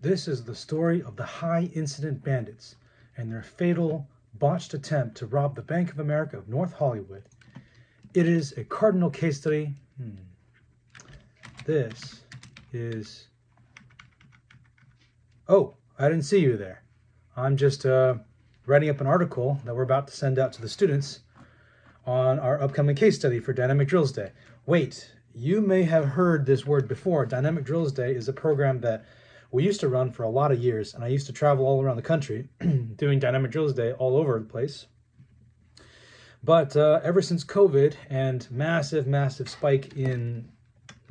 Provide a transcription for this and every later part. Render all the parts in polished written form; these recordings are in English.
This is the story of the high-incident bandits and their fatal, botched attempt to rob the Bank of America of North Hollywood. It is a cardinal case study. This is... Oh, I didn't see you there. I'm just writing up an article that we're about to send out to the students on our upcoming case study for Dynamic Drills Day. Wait, you may have heard this word before. Dynamic Drills Day is a program that we used to run for a lot of years, and I used to travel all around the country doing Dynamic Drills Day all over the place. But ever since COVID and massive spike in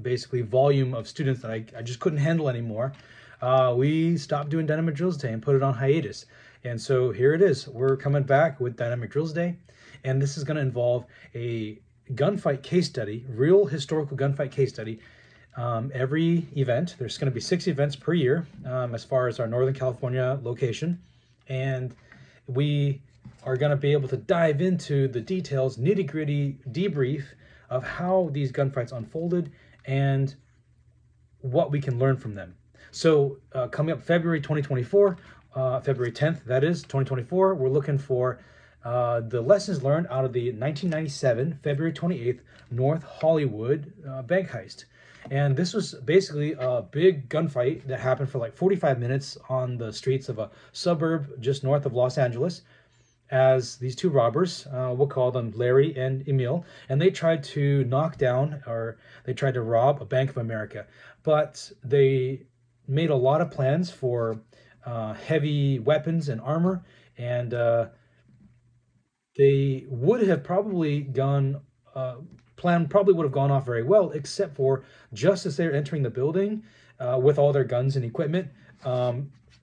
basically volume of students that I just couldn't handle anymore, we stopped doing Dynamic Drills Day and put it on hiatus. And so here it is. We're coming back with Dynamic Drills Day, and this is going to involve a gunfight case study, real historical gunfight case study. Every event, there's going to be 6 events per year as far as our Northern California location, and we are going to be able to dive into the details, nitty-gritty debrief of how these gunfights unfolded and what we can learn from them. So coming up February 2024, February 10th, that is, 2024, we're looking for the lessons learned out of the 1997, February 28th, North Hollywood bank heist. And this was basically a big gunfight that happened for like 45 minutes on the streets of a suburb just north of Los Angeles, as these 2 robbers, we'll call them Larry and Emil, and they tried to knock down, or they tried to rob a Bank of America. But they made a lot of plans for heavy weapons and armor, and they would have probably gone... plan probably would have gone off very well, except for just as they're entering the building with all their guns and equipment,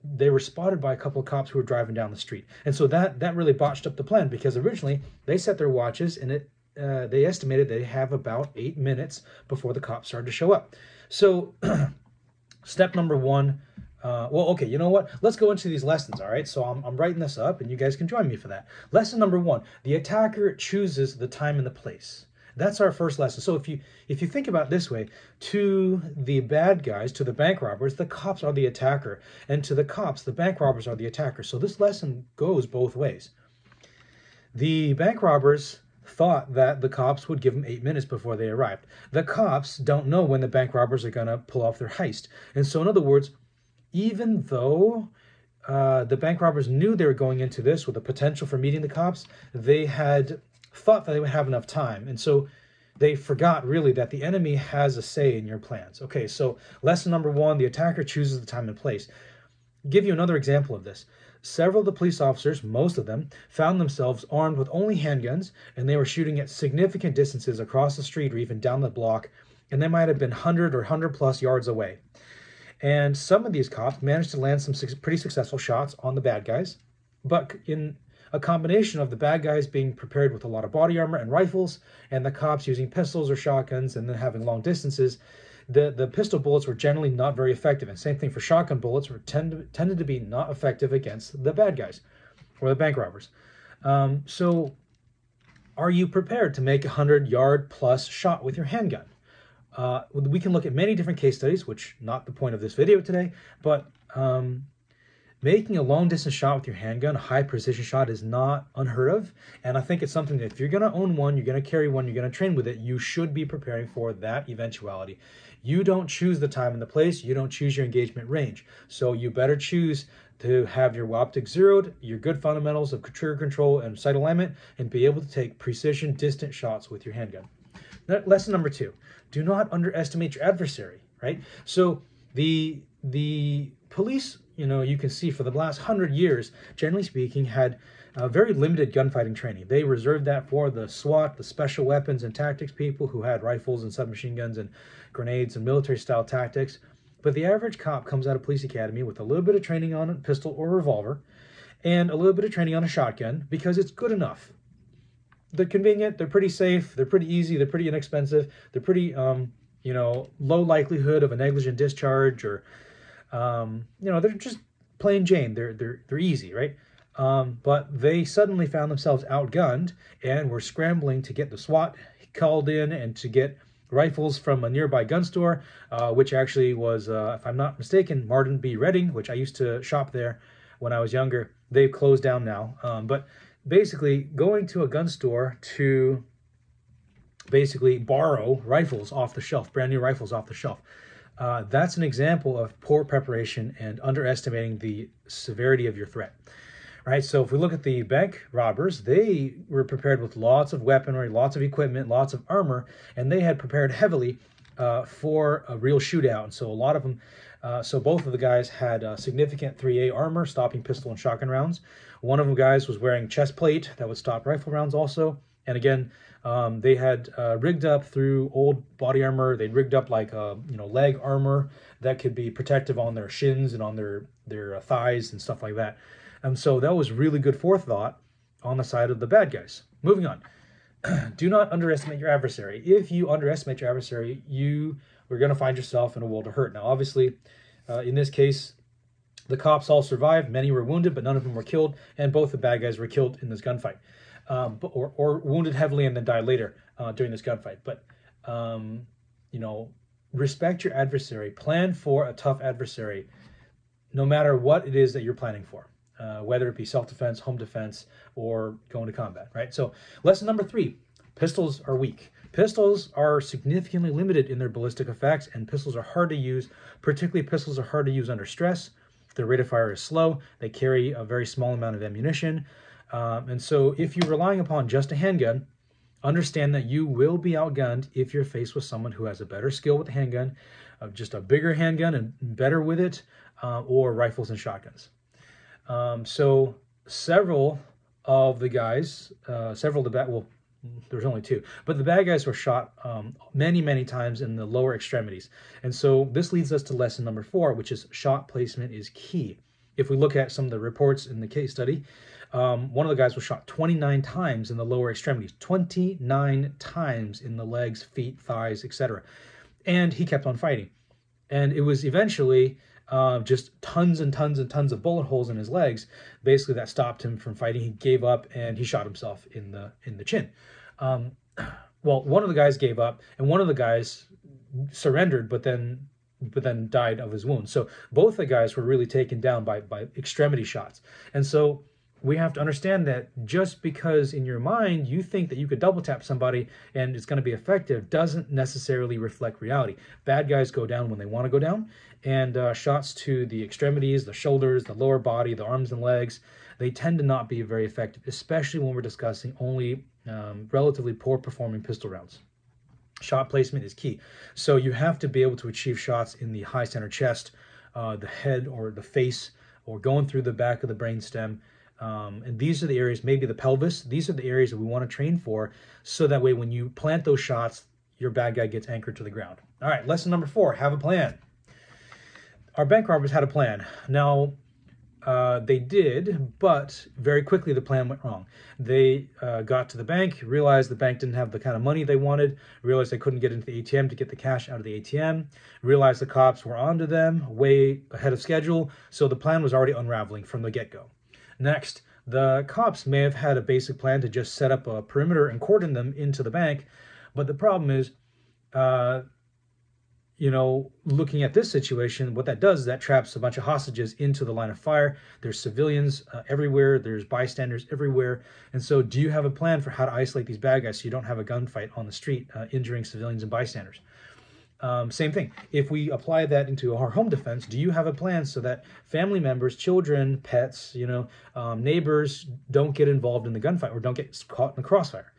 they were spotted by a couple of cops who were driving down the street. And so that really botched up the plan, because originally they set their watches and they estimated they have about 8 minutes before the cops started to show up. So step number 1, well, okay, you know what? Let's go into these lessons, all right? So I'm writing this up, and you guys can join me for that. Lesson number 1, the attacker chooses the time and the place. That's our first lesson. So if you think about it this way, to the bad guys, to the bank robbers, the cops are the attacker. And to the cops, the bank robbers are the attacker. So this lesson goes both ways. The bank robbers thought that the cops would give them 8 minutes before they arrived. The cops don't know when the bank robbers are going to pull off their heist. And so in other words, even though the bank robbers knew they were going into this with the potential for meeting the cops, they had thought that they would have enough time. And so they forgot really that the enemy has a say in your plans. Okay, so lesson number 1, the attacker chooses the time and place. Give you another example of this. Several of the police officers, most of them, found themselves armed with only handguns, and they were shooting at significant distances across the street or even down the block, and they might have been 100 or 100 plus yards away. And some of these cops managed to land some pretty successful shots on the bad guys, but in a combination of the bad guys being prepared with a lot of body armor and rifles, and the cops using pistols or shotguns and then having long distances, the pistol bullets were generally not very effective. And same thing for shotgun bullets, tended to be not effective against the bad guys or the bank robbers. So are you prepared to make a 100-yard plus shot with your handgun? We can look at many different case studies, which not the point of this video today, but making a long-distance shot with your handgun, a high-precision shot, is not unheard of. And I think it's something that if you're going to own one, you're going to carry one, you're going to train with it, you should be preparing for that eventuality. You don't choose the time and the place. You don't choose your engagement range. So you better choose to have your optics zeroed, your good fundamentals of trigger control and sight alignment, and be able to take precision, distant shots with your handgun. Lesson number 2, do not underestimate your adversary, right? So the police, you can see for the last 100 years, generally speaking, had very limited gunfighting training. They reserved that for the SWAT, the special weapons and tactics people who had rifles and submachine guns and grenades and military-style tactics. But the average cop comes out of police academy with a little bit of training on a pistol or revolver and a little bit of training on a shotgun, because it's good enough. They're convenient, they're pretty safe, they're pretty easy, they're pretty inexpensive, they're pretty, low likelihood of a negligent discharge, or they're just plain Jane. They're easy, right? But they suddenly found themselves outgunned and were scrambling to get the SWAT called in and to get rifles from a nearby gun store, which actually was, if I'm not mistaken, Martin B. Redding, which I used to shop there when I was younger. They've closed down now. But basically, going to a gun store to basically borrow rifles off the shelf, brand new rifles off the shelf. That's an example of poor preparation and underestimating the severity of your threat. Right, so if we look at the bank robbers, they were prepared with lots of weaponry, lots of equipment, lots of armor, and they had prepared heavily for a real shootout. And so a lot of them, so both of the guys had significant 3A armor, stopping pistol and shotgun rounds. One of them guys was wearing chest plate that would stop rifle rounds also. And again, they had rigged up through old body armor. They'd rigged up like leg armor that could be protective on their shins and on their thighs and stuff like that. And so that was really good forethought on the side of the bad guys. Moving on. Do not underestimate your adversary. If you underestimate your adversary, you are going to find yourself in a world of hurt. Now, obviously, in this case, the cops all survived. Many were wounded, but none of them were killed. And both the bad guys were killed in this gunfight. Or wounded heavily and then died later during this gunfight. But, respect your adversary. Plan for a tough adversary, no matter what it is that you're planning for. Whether it be self-defense, home defense, or going to combat, right? So lesson number 3, pistols are weak. Pistols are significantly limited in their ballistic effects, and pistols are hard to use. Particularly, pistols are hard to use under stress. Their rate of fire is slow. They carry a very small amount of ammunition. And so if you're relying upon just a handgun, understand that you will be outgunned if you're faced with someone who has a better skill with the handgun, just a bigger handgun and better with it, or rifles and shotguns. So several of the guys, there's only 2, but the bad guys were shot many times in the lower extremities. And so this leads us to lesson number 4, which is shot placement is key. If we look at some of the reports in the case study, one of the guys was shot 29 times in the lower extremities, 29 times in the legs, feet, thighs, etc. And he kept on fighting. And it was eventually just tons and tons and tons of bullet holes in his legs, basically, that stopped him from fighting. He gave up and he shot himself in the chin. Well, one of the guys gave up, and one of the guys surrendered, but then died of his wounds. So both the guys were really taken down by extremity shots. And so we have to understand that just because in your mind you think that you could double tap somebody and it's going to be effective doesn't necessarily reflect reality. Bad guys go down when they want to go down, and shots to the extremities, the shoulders, the lower body, the arms and legs, they tend to not be very effective, especially when we're discussing only relatively poor performing pistol rounds. Shot placement is key. So you have to be able to achieve shots in the high center chest, the head or the face, or going through the back of the brainstem. And these are the areas, maybe the pelvis, these are the areas that we want to train for, so that way when you plant those shots, your bad guy gets anchored to the ground. All right, lesson number 4, have a plan. Our bank robbers had a plan. Now, they did, but very quickly the plan went wrong. They got to the bank, realized the bank didn't have the kind of money they wanted, realized they couldn't get into the ATM to get the cash out of the ATM, realized the cops were onto them way ahead of schedule, so the plan was already unraveling from the get-go. Next, the cops may have had a basic plan to just set up a perimeter and cordon them into the bank, but the problem is, looking at this situation, what that does is that traps a bunch of hostages into the line of fire. There's civilians everywhere. There's bystanders everywhere. And so do you have a plan for how to isolate these bad guys so you don't have a gunfight on the street injuring civilians and bystanders? Same thing. If we apply that into our home defense, do you have a plan so that family members, children, pets, neighbors don't get involved in the gunfight or don't get caught in the crossfire?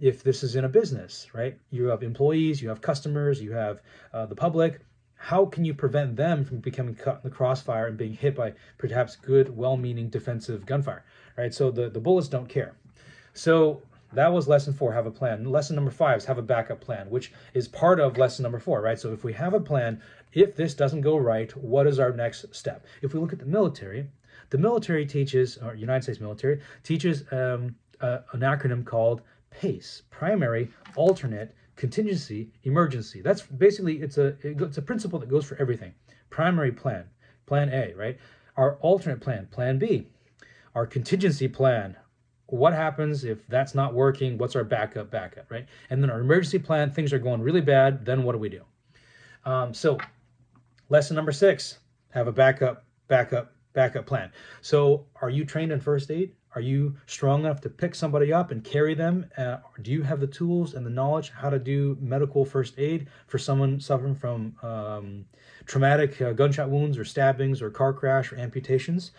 If this is in a business, right? You have employees, you have customers, you have the public. How can you prevent them from becoming caught in the crossfire and being hit by perhaps good, well-meaning defensive gunfire, right? So the bullets don't care. So that was lesson 4, have a plan. Lesson number 5 is have a backup plan, which is part of lesson number 4, right? So if we have a plan, if this doesn't go right, what is our next step? If we look at the military teaches, or United States military, teaches an acronym called PACE, primary, alternate, contingency, emergency. That's basically, it's a principle that goes for everything. Primary plan, plan A, right? Our alternate plan, plan B. Our contingency plan, what happens if that's not working? What's our backup, right? And then our emergency plan, things are going really bad. Then what do we do? So lesson number 6, have a backup plan. So are you trained in first aid? Are you strong enough to pick somebody up and carry them? Do you have the tools and the knowledge how to do medical first aid for someone suffering from traumatic gunshot wounds or stabbings or car crash or amputations?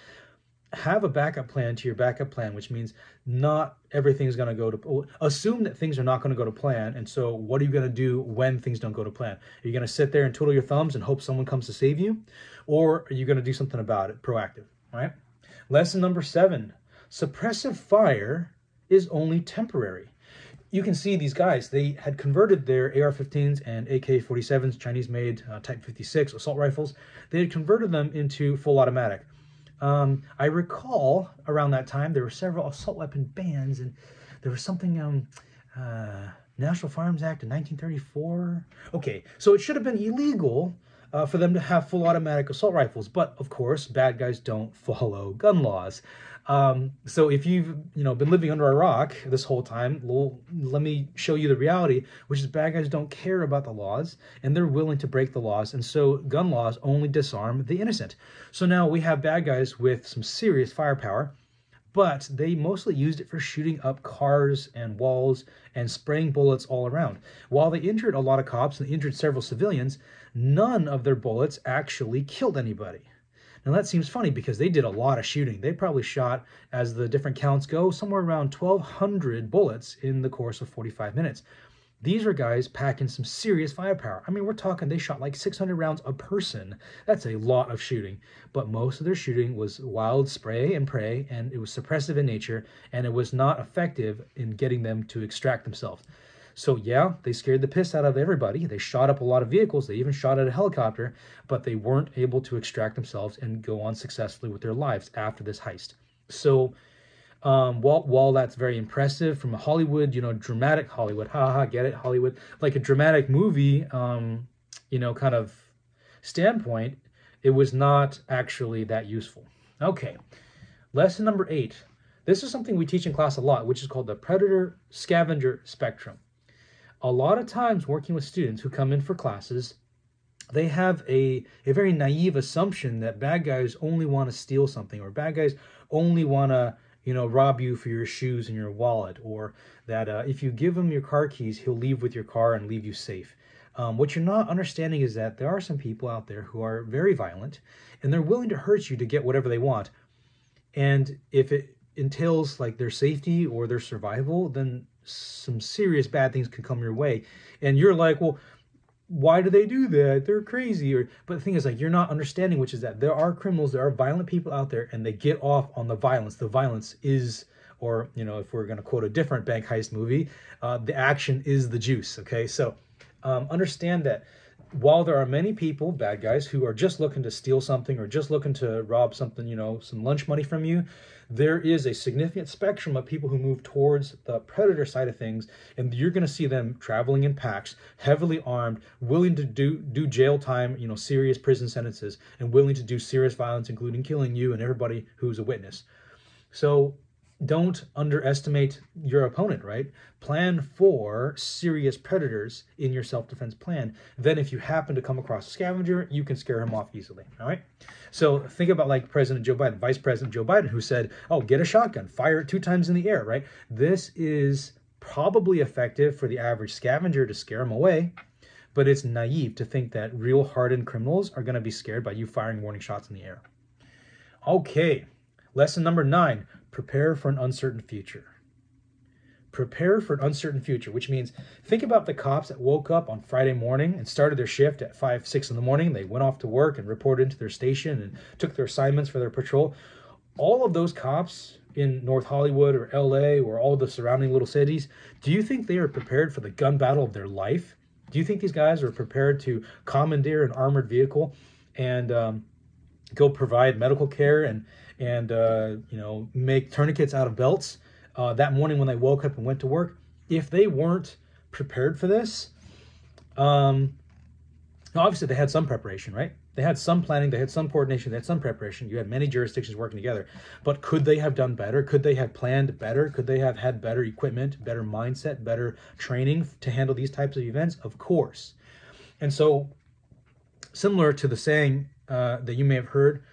Have a backup plan to your backup plan, which means not everything's going to go to... Assume that things are not going to go to plan, and so what are you going to do when things don't go to plan? Are you going to sit there and twiddle your thumbs and hope someone comes to save you? Or are you going to do something about it, proactive, right? Lesson number 7. Suppressive fire is only temporary. You can see these guys, they had converted their AR-15s and AK-47s, Chinese-made Type 56 assault rifles. They had converted them into full automatic. I recall around that time there were several assault weapon bans, and there was something, National Firearms Act in 1934. Okay, so it should have been illegal for them to have full automatic assault rifles, but of course, bad guys don't follow gun laws. So if you've been living under a rock this whole time, well, let me show you the reality, which is bad guys don't care about the laws, and they're willing to break the laws, and so gun laws only disarm the innocent. So now we have bad guys with some serious firepower, but they mostly used it for shooting up cars and walls and spraying bullets all around. While they injured a lot of cops and injured several civilians, none of their bullets actually killed anybody. Now that seems funny because they did a lot of shooting. They probably shot, as the different counts go, somewhere around 1,200 bullets in the course of 45 minutes. These are guys packing some serious firepower. I mean, we're talking they shot like 600 rounds a person. That's a lot of shooting. But most of their shooting was wild spray and pray, and it was suppressive in nature, and it was not effective in getting them to extract themselves. So yeah, they scared the piss out of everybody. They shot up a lot of vehicles. They even shot at a helicopter, but they weren't able to extract themselves and go on successfully with their lives after this heist. So while that's very impressive from a Hollywood, dramatic Hollywood, get it, Hollywood, like a dramatic movie, kind of standpoint, it was not actually that useful. Okay, lesson number 8. This is something we teach in class a lot, which is called the predator-scavenger spectrum. A lot of times working with students who come in for classes, they have a very naive assumption that bad guys only want to steal something, or bad guys only want to, rob you for your shoes and your wallet, or that if you give him your car keys, he'll leave with your car and leave you safe. What you're not understanding is that there are some people out there who are very violent, and they're willing to hurt you to get whatever they want. And if it entails like their safety or their survival, then some serious bad things can come your way. And you're like, well, why do they do that? They're crazy. But the thing is, like, you're not understanding, which is that there are criminals, there are violent people out there, and they get off on the violence. The violence is, or, if we're going to quote a different bank heist movie, the action is the juice. Okay, so understand that while there are many people, bad guys, who are just looking to steal something or just looking to rob something, some lunch money from you, there is a significant spectrum of people who move towards the predator side of things, and you're going to see them traveling in packs, heavily armed, willing to do jail time, serious prison sentences, and willing to do serious violence, including killing you and everybody who's a witness. So don't underestimate your opponent, right? Plan for serious predators in your self-defense plan. Then if you happen to come across a scavenger, you can scare him off easily, all right? So think about like President Joe Biden, Vice President Joe Biden, who said, oh, get a shotgun, fire it 2 times in the air, right? This is probably effective for the average scavenger to scare him away, but it's naive to think that real hardened criminals are going to be scared by you firing warning shots in the air. Okay, lesson number 9. Prepare for an uncertain future. Prepare for an uncertain future, which means think about the cops that woke up on Friday morning and started their shift at 5, 6 in the morning. They went off to work and reported into their station and took their assignments for their patrol. All of those cops in North Hollywood or LA or all the surrounding little cities, do you think they are prepared for the gun battle of their life? Do you think these guys are prepared to commandeer an armored vehicle and go provide medical care and make tourniquets out of belts that morning when they woke up and went to work? If they weren't prepared for this, obviously they had some preparation, right? They had some planning, they had some coordination, they had some preparation. You had many jurisdictions working together. But could they have done better? Could they have planned better? Could they have had better equipment, better mindset, better training to handle these types of events? Of course. And so, similar to the saying that you may have heard,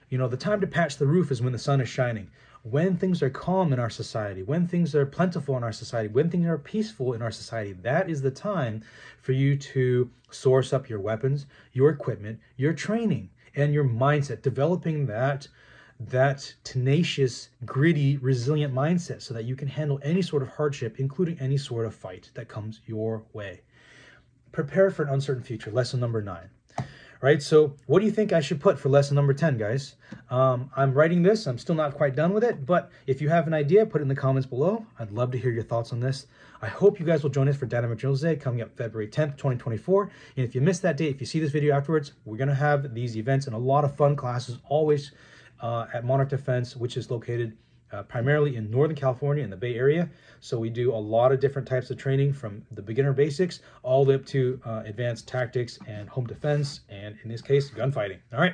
you know, the time to patch the roof is when the sun is shining. When things are calm in our society, when things are plentiful in our society, when things are peaceful in our society, that is the time for you to source up your weapons, your equipment, your training, and your mindset, developing that tenacious, gritty, resilient mindset so that you can handle any sort of hardship, including any sort of fight that comes your way. Prepare for an uncertain future, lesson number 9. Right, so what do you think I should put for lesson number 10, guys? I'm writing this. I'm still not quite done with it, but if you have an idea, put it in the comments below. I'd love to hear your thoughts on this. I hope you guys will join us for Dynamic Drills Day coming up February 10th, 2024. And if you missed that date, if you see this video afterwards, we're going to have these events and a lot of fun classes always at Monarch Defense, which is located primarily in Northern California in the Bay Area. So we do a lot of different types of training from the beginner basics all the way up to advanced tactics and home defense, and in this case, gunfighting. All right,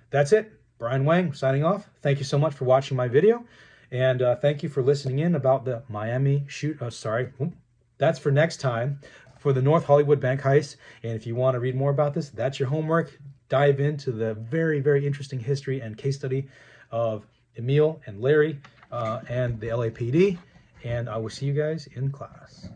that's it. Brian Wang signing off. Thank you so much for watching my video, and thank you for listening in about the Miami shoot. That's for next time for the North Hollywood Bank heist. And if you want to read more about this, that's your homework. Dive into the very, very interesting history and case study of Emil and Larry and the LAPD, and I will see you guys in class.